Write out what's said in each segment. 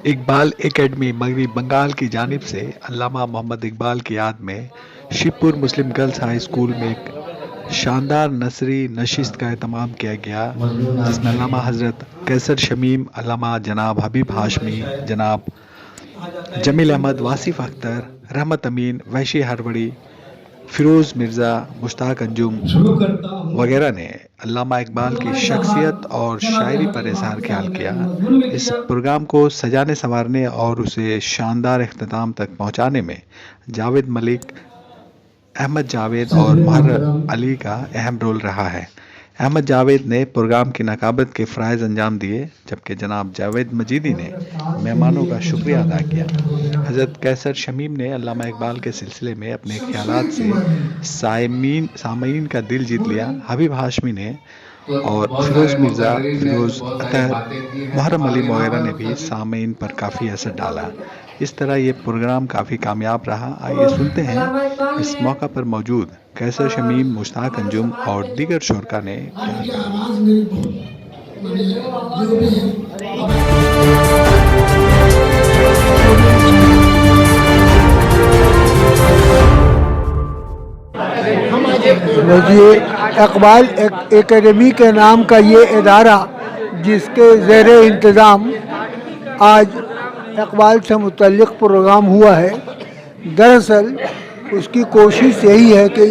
Iqbal academy मगरबी बंगाल की जानिब से अल्लामा मोहम्मद इकबाल की याद में शिवपुर मुस्लिम गर्ल्स हाई स्कूल में एक शानदार नसरी नशिस्त का एहतमाम किया गया, जिसमें अल्लामा हज़रत कैसर शमीम, अल्लामा जनाब हबीब हाशमी, जनाब जमील अहमद, वासिफ अख्तर, रहमत अमीन, वहशी हरवड़ी, फिरोज़ मिर्ज़ा, मुश्ताक अंजुम वगैरह ने अल्लामा इकबाल की शख्सियत और शायरी पर इज़हार ख्याल किया। इस प्रोग्राम को सजाने संवारने और उसे शानदार इख्तिताम तक पहुंचाने में जावेद मलिक, अहमद जावेद और मुहर्रर अली का अहम रोल रहा है। अहमद जावेद ने प्रोग्राम की नकाबत के फ़राइज़ अंजाम दिए, जबकि जनाब जावेद मजीदी ने मेहमानों का शुक्रिया अदा किया। हज़रत कैसर शमीम ने अल्लामा इकबाल के सिलसिले में अपने ख्यालात से सामीन का दिल जीत लिया। हबीब हाशमी ने और फिरोज़ मिर्ज़ा, फिरोज़ अतर, मुहर्रम अली वगैरह ने भी सामीन पर काफ़ी असर डाला। इस तरह ये प्रोग्राम काफ़ी कामयाब रहा। आइए सुनते हैं इस मौका पर मौजूद कैसर शमीम, मुश्ताक अंजुम और दीगर शुरका ने क्या ये इकबाल एकेडमी के नाम का ये इदारा जिसके ज़ेर इंतज़ाम आज इकबाल से मुतल्लिक़ प्रोग्राम हुआ है, दरअसल उसकी कोशिश यही है कि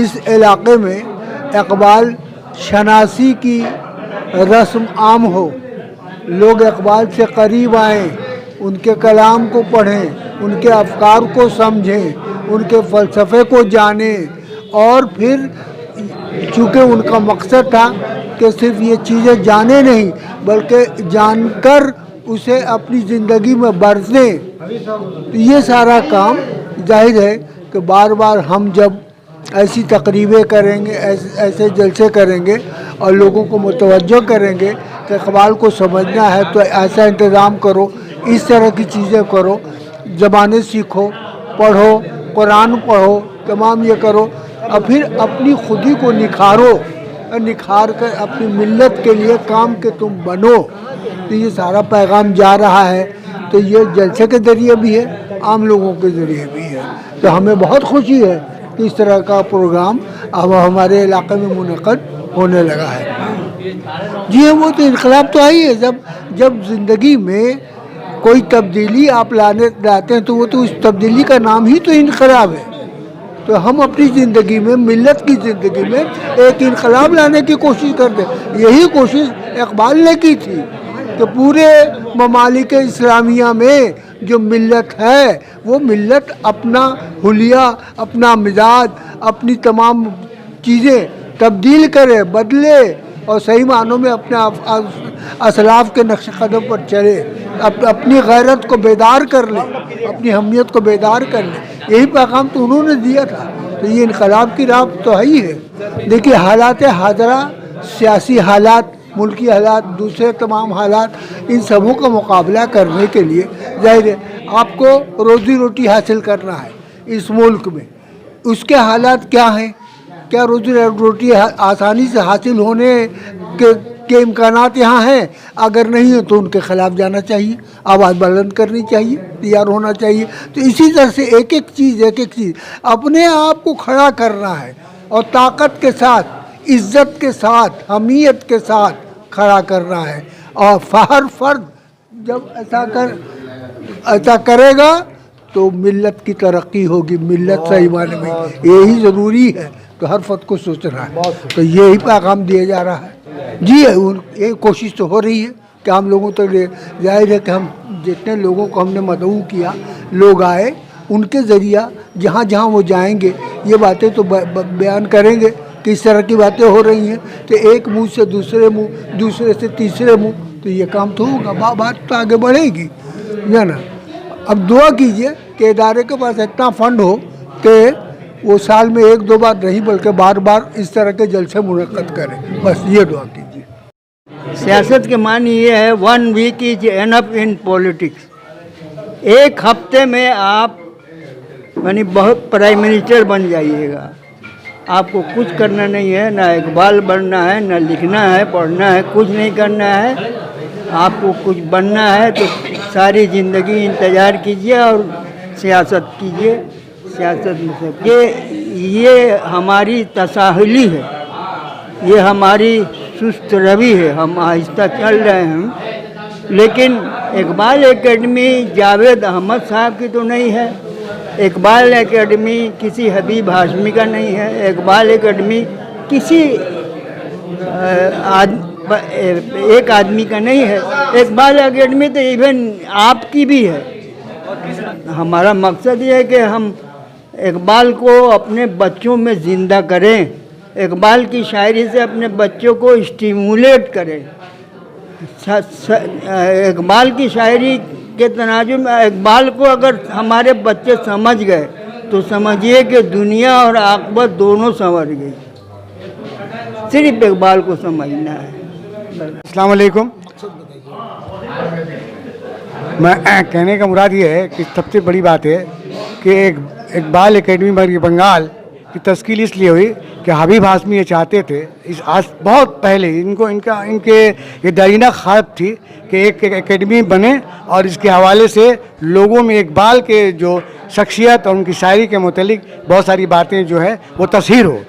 इस इलाक़े में इकबाल शनासी की रस्म आम हो, लोग इकबाल से करीब आएँ, उनके कलाम को पढ़ें, उनके अफ़कार को समझें, उनके फ़लसफ़े को जानें। और फिर चूँकि उनका मकसद था कि सिर्फ ये चीज़ें जाने नहीं बल्कि जानकर उसे अपनी ज़िंदगी में बरतें, तो ये सारा काम जाहिर है कि बार बार हम जब ऐसी तकरीबें करेंगे, ऐसे जलसे करेंगे और लोगों को मुतवज्जो करेंगे कि इकबाल को समझना है तो ऐसा इंतज़ाम करो, इस तरह की चीज़ें करो, ज़बानें सीखो, पढ़ो, कुरान पढ़ो, तमाम ये करो और फिर अपनी खुदी को निखारो और निखार कर अपनी मिल्लत के लिए काम के तुम बनो। तो ये सारा पैगाम जा रहा है, तो ये जलसे के ज़रिए भी है, आम लोगों के ज़रिए भी है। तो हमें बहुत खुशी है कि इस तरह का प्रोग्राम अब हमारे इलाके में मुनक़द होने लगा है। जी वो तो इनकलाब तो आई है, जब ज़िंदगी में कोई तब्दीली आप लाते हैं तो वो तो उस तब्दीली का नाम ही तो इनकलाब है। तो हम अपनी ज़िंदगी में, मिल्लत की ज़िंदगी में एक इनकलाब लाने की कोशिश करते हैं। यही कोशिश इकबाल ने की थी कि पूरे ममालिक इस्लामिया में जो मिल्लत है वो मिल्लत अपना हुलिया, अपना मिजाज, अपनी तमाम चीज़ें तब्दील करे, बदले और सही मानों में अपने असलाफ के नक्श कदम पर चले, अपनी गैरत को बेदार कर ले, अपनी हमियत को बेदार कर ले। यही पैगाम तो उन्होंने दिया था। तो ये इनकलाब की राह तो है ही है। देखिए हालात हाज़रा, सियासी हालात, मुल्की हालात, दूसरे तमाम हालात, इन सबों का मुकाबला करने के लिए जाहिर है आपको रोज़ी रोटी हासिल करना है इस मुल्क में। उसके हालात क्या हैं, क्या रोज़ी रोटी आसानी से हासिल होने के इम्कानात यहाँ हैं? अगर नहीं है तो उनके ख़िलाफ़ जाना चाहिए, आवाज़ बुलंद करनी चाहिए, तैयार होना चाहिए। तो इसी तरह से एक एक चीज़ अपने आप को खड़ा करना है और ताकत के साथ, इज़्ज़त के साथ, हमीयत के साथ खड़ा करना है। और हर फर्द जब ऐसा करेगा तो मिल्लत की तरक्की होगी, मिल्लत सही माने में यही ज़रूरी है। तो हर फर्द को सोचना है, तो यही पैगाम दिया जा रहा है। जी ये कोशिश तो हो रही है कि हम लोगों तो जाहिर है कि हम जितने लोगों को हमने मदऊ किया, लोग आए, उनके ज़रिया जहाँ जहाँ वो जाएंगे ये बातें तो बयान करेंगे कि इस तरह की बातें हो रही हैं। तो एक मुँह से दूसरे मुँह, दूसरे से तीसरे मुँह, तो ये काम तो होगा, बात तो आगे बढ़ेगी, है ना। अब दुआ कीजिए कि इदारे के पास इतना फ़ंड हो कि वो साल में एक दो बार नहीं बल्कि बार बार इस तरह के जलसे मुनक़्क़द करें, बस ये दुआ कीजिए। सियासत के मानी ये है 1 week is enough in politics. एक हफ्ते में आप यानी बहुत प्राइम मिनिस्टर बन जाइएगा। आपको कुछ करना नहीं है, ना इकबाल बनना है, ना लिखना है, पढ़ना है, कुछ नहीं करना है। आपको कुछ बनना है तो सारी ज़िंदगी इंतज़ार कीजिए और सियासत कीजिए, सियासत में सब ये हमारी तसाहुली है, ये हमारी सुस्त रवि है, हम आहिस्ता चल रहे हैं। लेकिन इकबाल एकेडमी जावेद अहमद साहब की तो नहीं है, इकबाल एकेडमी किसी हबीब हाशमी का नहीं है, इकबाल एकेडमी किसी एक आदमी का नहीं है, इकबाल एकेडमी तो इवन आपकी भी है। हमारा मकसद ये है कि हम इकबाल को अपने बच्चों में ज़िंदा करें, इकबाल की शायरी से अपने बच्चों को स्टिमुलेट करें। इकबाल की शायरी के तनाजुम में इकबाल को अगर हमारे बच्चे समझ गए तो समझिए कि दुनिया और आखिरत दोनों संवर गई। सिर्फ इकबाल को समझना है। अस्सलाम वालेकुम। मैं कहने का मुराद ये है कि सबसे बड़ी बात है कि इकबाल एकेडमी बंगाल की तश्कील इसलिए हुई कि हबीब हाशमी ये चाहते थे, इस आज बहुत पहले इनके ये दरीना ख्वाब थी कि एक एकेडमी बने और इसके हवाले से लोगों में इकबाल के जो शख्सियत और उनकी शायरी के मुतालिक बहुत सारी बातें जो है वो तस्हीर हो।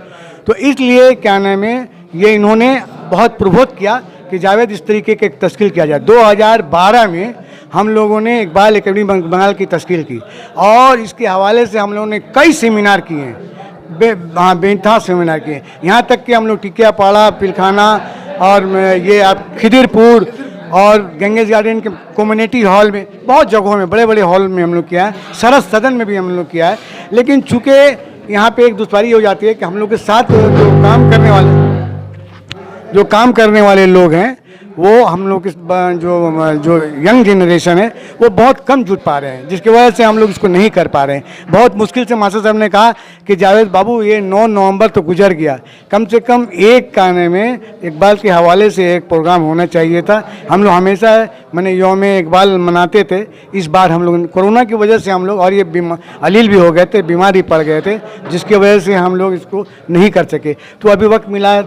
तो इसलिए क्या नाम है ये इन्होंने बहुत प्रबोध किया कि जावेद इस तरीके के तश्कील किया जाए। 2012 में हम लोगों ने इकबाल एकेडमी बंगाल की तश्कील की और इसके हवाले से हम लोगों ने कई सेमिनार किए हैं, बेनता सेमिनार किए, यहाँ तक कि हम लोग टिकियापाड़ा, पिलखाना और ये आप खिदिरपुर और गंगेज गार्डन के कम्युनिटी हॉल में बहुत जगहों में बड़े बड़े हॉल में हम लोग किया है, सरस सदन में भी हम लोग किया है। लेकिन चूँकि यहाँ पे एक दुश्वारी हो जाती है कि हम लोग के साथ जो काम करने वाले लोग हैं वो हम लोग जो यंग जनरेशन है वो बहुत कम जुट पा रहे हैं, जिसकी वजह से हम लोग इसको नहीं कर पा रहे हैं। बहुत मुश्किल से मास्टर साहब ने कहा कि जावेद बाबू ये 9 नवंबर तो गुजर गया, कम से कम एक गाने में इकबाल के हवाले से एक प्रोग्राम होना चाहिए था। हम लोग हमेशा मैंने यौम इकबाल मनाते थे, इस बार हम लोग कोरोना की वजह से हम लोग और ये अलील भी हो गए थे, बीमार भी पड़ गए थे, जिसकी वजह से हम लोग इसको नहीं कर सके। तो अभी वक्त मिला,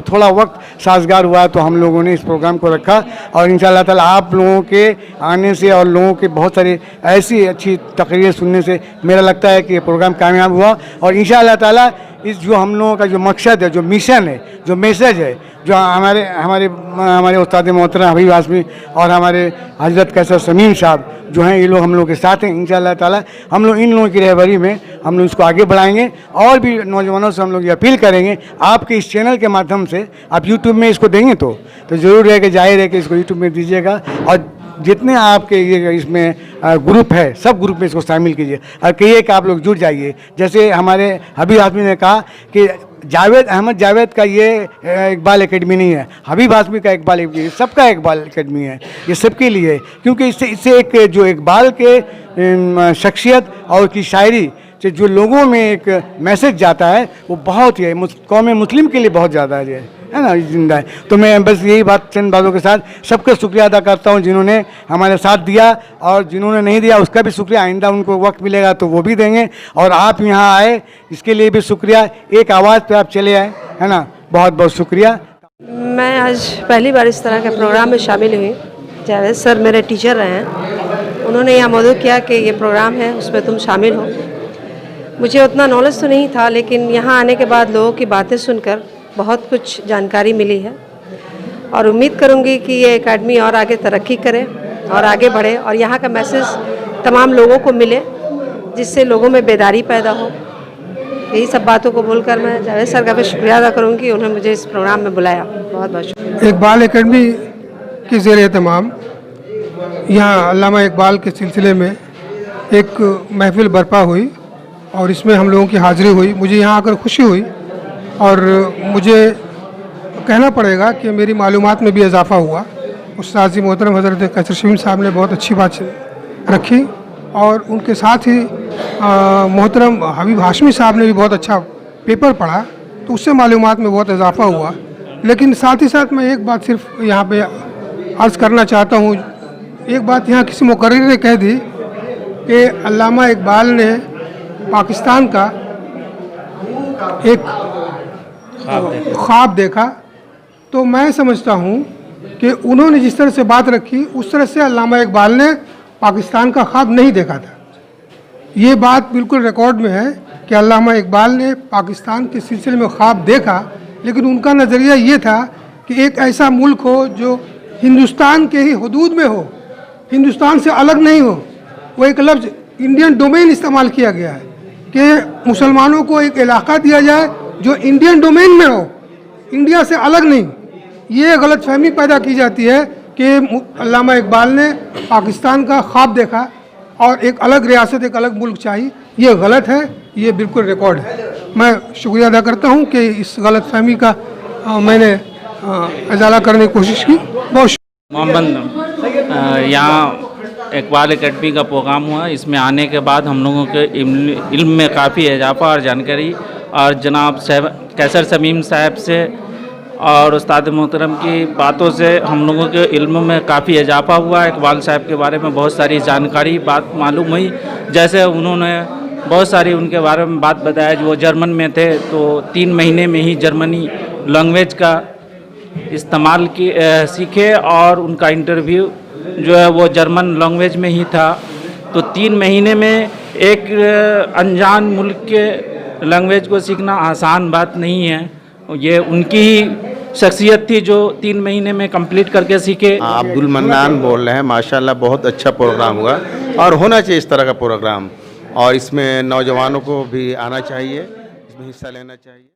थोड़ा वक्त साजगार हुआ तो हम लोगों ने इस प्रोग्राम को रखा और इंशाअल्लाह ताला आप लोगों के आने से और लोगों के बहुत सारी ऐसी अच्छी तकरीरें सुनने से मेरा लगता है कि ये प्रोग्राम कामयाब हुआ। और इंशाअल्लाह ताला इस जो हम लोगों का जो मकसद है, जो मिशन है, जो मैसेज है, जो हमारे उस्ताद मोहतरम हबीब हाशमी और हमारे हजरत कैसर समीम साहब जो हैं, ये लोग हम लोग के साथ हैं। इंशाअल्लाह ताला हम लोग इन लोगों की रहबरी में हम लोग इसको आगे बढ़ाएंगे और भी नौजवानों से हम लोग ये अपील करेंगे आपके इस चैनल के माध्यम से आप यूट्यूब में इसको देंगे तो ज़रूर है कि जाहिर है कि इसको यूट्यूब में दीजिएगा और जितने आपके ये इसमें ग्रुप है सब ग्रुप में इसको शामिल कीजिए और कहिए कि आप लोग जुड़ जाइए। जैसे हमारे हबीब हाशमी ने कहा कि जावेद अहमद जावेद का ये इकबाल एकेडमी नहीं है, हबीब हाशमी का इकबाल एकेडमी, सबका इकबाल एकेडमी है, ये सबके लिए, क्योंकि इससे एक जो इकबाल के शख्सियत और उसकी शायरी से जो लोगों में एक मैसेज जाता है वो बहुत ही कौम मुस्लिम के लिए बहुत ज़्यादा है ना, जिंदा है। तो मैं बस यही बात चंद बातों के साथ सबका शुक्रिया अदा करता हूँ जिन्होंने हमारे साथ दिया और जिन्होंने नहीं दिया उसका भी शुक्रिया, आइंदा उनको वक्त मिलेगा तो वो भी देंगे। और आप यहाँ आए इसके लिए भी शुक्रिया, एक आवाज़ पे आप चले आए, है ना, बहुत बहुत शुक्रिया। मैं आज पहली बार इस तरह के प्रोग्राम में शामिल हुई। जावेद सर मेरे टीचर रहे हैं, उन्होंने यहाँ मदद किया कि ये प्रोग्राम है उसमें तुम शामिल हो। मुझे उतना नॉलेज तो नहीं था, लेकिन यहाँ आने के बाद लोगों की बातें सुनकर बहुत कुछ जानकारी मिली है और उम्मीद करूँगी कि ये एकेडमी और आगे तरक्की करे और आगे बढ़े और यहाँ का मैसेज तमाम लोगों को मिले, जिससे लोगों में बेदारी पैदा हो। यही सब बातों को बोलकर मैं जावेद सर का भी शुक्रिया अदा करूँगी, उन्होंने मुझे इस प्रोग्राम में बुलाया। बहुत बहुत शुक्रिया। इकबाल एकेडमी के ज़रिए तमाम यहाँ अल्लामा इकबाल के सिलसिले में एक महफिल बर्पा हुई और इसमें हम लोगों की हाज़िरी हुई। मुझे यहाँ आकर खुशी हुई और मुझे कहना पड़ेगा कि मेरी मालूमात में भी इजाफ़ा हुआ। उस्ताद मोहतरम हज़रत कैसर समीम साहब ने बहुत अच्छी बात रखी और उनके साथ ही मोहतरम हबीब हाशमी साहब ने भी बहुत अच्छा पेपर पढ़ा, तो उससे मालूमात में बहुत इजाफ़ा हुआ। लेकिन साथ ही साथ मैं एक बात सिर्फ यहाँ पे अर्ज़ करना चाहता हूँ। एक बात यहाँ किसी मुकर्रिर ने कह दी कि अल्लामा इकबाल ने पाकिस्तान का एक ख्वाब देखा, तो मैं समझता हूँ कि उन्होंने जिस तरह से बात रखी उस तरह से अल्लामा इकबाल ने पाकिस्तान का ख्वाब नहीं देखा था। ये बात बिल्कुल रिकॉर्ड में है कि अल्लामा इकबाल ने पाकिस्तान के सिलसिले में ख्वाब देखा, लेकिन उनका नज़रिया ये था कि एक ऐसा मुल्क हो जो हिंदुस्तान के ही हदूद में हो, हिंदुस्तान से अलग नहीं हो। वो एक लफ्ज़ इंडियन डोमेन इस्तेमाल किया गया है कि मुसलमानों को एक इलाका दिया जाए जो इंडियन डोमेन में हो, इंडिया से अलग नहीं। ये गलतफहमी पैदा की जाती है कि अल्लामा इकबाल ने पाकिस्तान का ख्वाब देखा और एक अलग रियासत, एक अलग मुल्क चाहिए। ये गलत है, ये बिल्कुल रिकॉर्ड है। मैं शुक्रिया अदा करता हूँ कि इस गलतफहमी का मैंने इजाला करने की कोशिश की। बहुत मोहम्मद यहाँ इकबाल एकेडमी का प्रोग्राम हुआ। इसमें आने के बाद हम लोगों के इल्म में काफ़ी इजाफा और जानकारी, और जनाब कैसर समीम साहब से और उस्ताद मोहतरम की बातों से हम लोगों के इल्म में काफ़ी इजाफा हुआ। इकबाल साहब के बारे में बहुत सारी जानकारी बात मालूम हुई। जैसे उन्होंने बहुत सारी उनके बारे में बात बताया। जो वो जर्मन में थे तो 3 महीने में ही जर्मनी लैंग्वेज का इस्तेमाल की सीखे, और उनका इंटरव्यू जो है वो जर्मन लैंग्वेज में ही था। तो 3 महीने में एक अनजान मुल्क के लैंग्वेज को सीखना आसान बात नहीं है। ये उनकी ही शख्सियत थी जो 3 महीने में कंप्लीट करके सीखे। अब्दुल मन्नान बोल रहे हैं। माशाल्लाह बहुत अच्छा प्रोग्राम हुआ और होना चाहिए इस तरह का प्रोग्राम, और इसमें नौजवानों को भी आना चाहिए, इसमें हिस्सा लेना चाहिए।